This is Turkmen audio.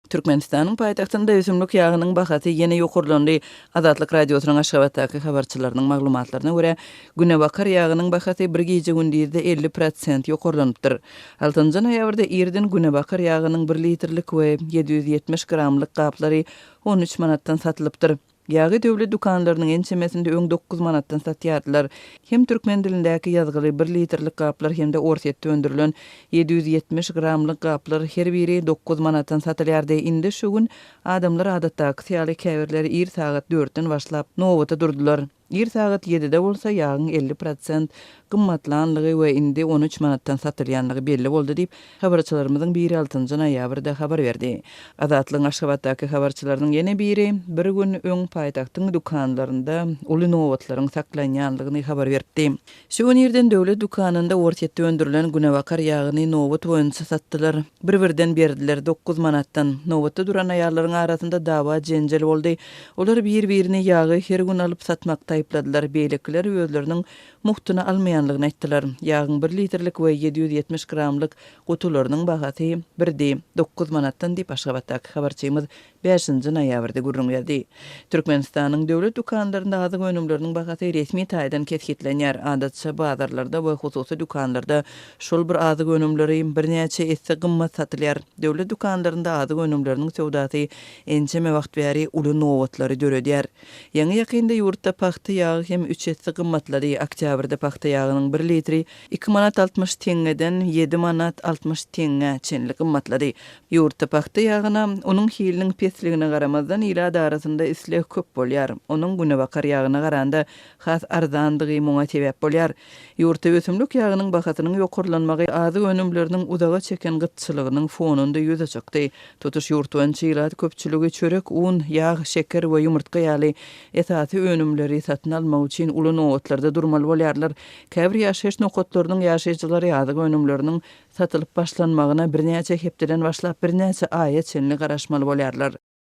Türkmenistanyň paýtagtynda ösümlik ýagynyň bahasy ýene ýokarlandy. Azatlyk Radiosynyň Aşgabatdaky habarçylarynyň maglumatlaryna görä, günebakar ýagynyň bahasy bir gije-gündizde 50% ýokarlandyr. 6-njy noýabrda irden günebakar ýagynyň 1 litrlik we 770 gramlyk gaplary 13 manatdan satylypdyr. Ýagy döwlet dukanlarynyň ençemesinde 9 manatdan satýardylar. Hem türkmen dilindäki ýazgyly 1 litrlik gaplar hem-de orsetde öndürilen 770 gramlyk gaplar her biri 9 manatdan satylýardy. Indi şu gün adamlar adatdaky syýaly käbirleri ir saat 4-den başlap noýabrda durdular. Ir saat 7-de bolsa ýagyň 50% gymmatlanlygy we indi 13 manatdan satylýanlygy belli boldy diýip habarçylarymyzyň biri 6-njy noýabrda habar berdi. Azatlyk Aşgabatdaky habarçylarynyň ýene biri bir gün öň paýtagtyň dukanlarynda uly noýablaryň saklanýanlygyny habar berdi. Şu gün irden döwlet dukanynda orsetde öndürilen günebakar ýagyny noýabad boýunça satdylar. Bir-birden berdiler 9 manatdan. Noýabadda duran aýallaryň arasynda dawa jenjel boldy. Olar bir-birini ýagy her gün alyp satmakda ayıpladılar. Beýlekler özleriniň muhtuny almaýanlygyny aýtdylar. Ýagyň 1 litrlik we 770 gramlyk gutularynyň bahasy 9 manatdan diýip Aşgabatdaky habarçymyz 5-nji noýabrda gurrun berdi. Türkmenistanyň döwlet dukanlarynda azyk önümleriniň bahasy resmi taýdan kesgitlenýär. Adatça bazarlarda we hususy dukanlarda şol bir azyk önümleri birnäçe esse gymmat satylýar. Döwlet dukanlarynda azyk önümleriniň sowdasy ençeme wagt bäri uly nowatlary döredýär. Ýa-ni ýakynda ýurtda paxta ýagy hem 3 esse gymmatlady. Oktýabrda paxta ýagynyň 1 litri 2 manat 60 tengeden 7 manat 60 tenge çenli gymmatlady. Ýurtda paxta ýagyna onuň hiliniň pesligine garamazdan ila arasynda islek köp bolýar. Onuň günebakar ýagyna garanda has arzandygy muňa sebäp bolýar. Ýurtda ösümlik ýagynyň bahasynyň ýokarlanmagy azyk önümleriniň udaga çeken gytçylygynyň fonunda ýüze çykdy. Tutuş ýurtdan çyýlat köpçüligi çörek, un, ýag, şeker we ýumurtga ýaly esasy önümleri satyn almak üçin uly noýatlarda durmaly bolýarlar. Käbir ýaşaýyş nokatlarynyň ýaşaýjylary azyk önümleriniň satylyp başlanmagyna birnäçe hepdeden başlap birnäçe aýa çenli garaşmaly bolýarlar.